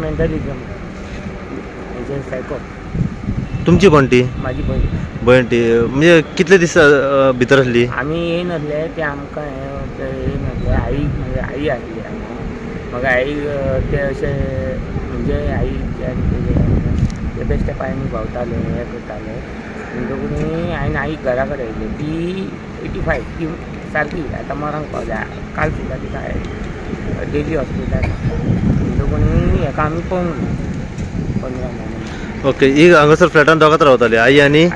मेंटलिझम म्हणजे सायको. तुमची पण ती माझी बहीण बहीण ती म्हणजे कितले दीस भितर आसली? आमी येयनासले ते आमकां येयनासले आई म्हणजे आई आसली मग आई ते अशें म्हणजे आई ते बेश्टे पांयांनी भोंवताले हें करताले म्हणटकूच हांवें आई घरा कडेन येयली ती 85 ती सारकी आतां मरांक पावल्या काल सुद्दां तिका डेली हॉस्पिटलान म्हणटकूच हेका आमी पळोवंक ना 15 म्हयने. ओके. ही हांगासर फ्लॅटान दोगात रावताली आई आनी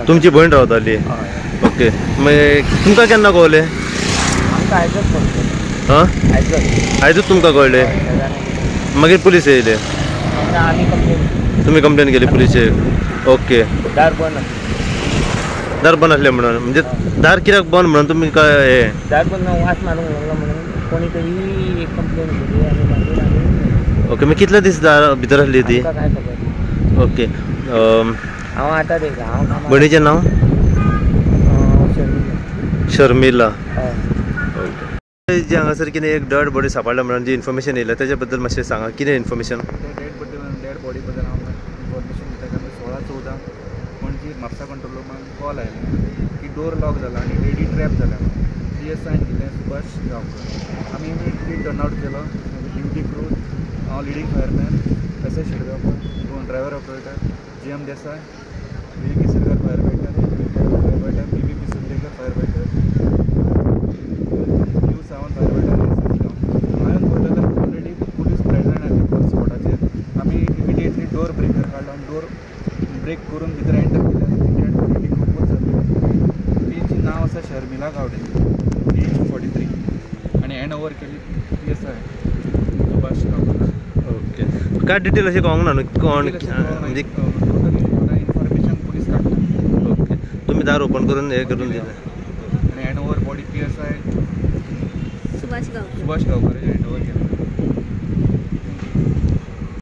तुमची भयण रावताली? ओके. मागीर तुमकां केन्ना कळलें? आमकां आयजच फोन केलो. हां आयजूच तुमकां कळलें? मागीर पुलीस येयले? आमी कंप्लेन. तुमी कंप्लेन केली पुलिशेक? ओके. दार बंद दार बंद आसलें म्हणून म्हणजे दार कित्याक बंद म्हणून तुमी काय हे दार बंद वास मारूंक लागलो म्हणून कोणी तरी कंप्लेन केली आनी मागीर आमी. ओके. मागीर कितले दीस दार भितर आसली ती? काय खबर. ओके. हांव आतां देखा हांव भयणीचें नांव? शर्मिला. जी हांगासर कितें एक डेड बॉडी सांपडला म्हणून जी इन्फॉर्मेशन येयला तेच्या बद्दल मातशें सांगा. कितें इन्फॉर्मेशन? डेड बॉडी बद्दल हांव इन्फॉर्मेशन दिता कारण 16/14 पणजी म्हापसा कंट्रोल रूमान कॉल आयलो की डोर लॉक जाला आनी लेडी ट्रॅप जाल्या. PSI दिलें सुभाष गांवकर. आमी इमिडिएटली टर्न आवट केलो. ड्युटी क्रू हांव leading fireman S S Shirgaonkar, दोन driver operator GM Desai, VK Sirgar fire fighter, BBP Surlekar fire fighter, Q Sawant fire fighter. हांवें पळयलें ऑलरेडी पुलीस प्रेझेंट आसले स्पॉटाचेर. आमी इमिडिएटली डोर ब्रेकर काडलो आनी डोर ब्रेक करून भितर एंटर केलें. डेड खूबच जाली. तिचें नांव आसा शर्मिला गावडे, एज 43 आनी हँड ओवर केली PSI सुभाष गांवकर. ओके. काय डिटेल अशी कळोंक ना न्हू कोण म्हणजे इन्फॉर्मेशन पुलीस काडटा. ओके. तुम्ही दार ओपन करून हे करून दिलें आनी hand over body PSI Subhash Gaonkar hand over केलें.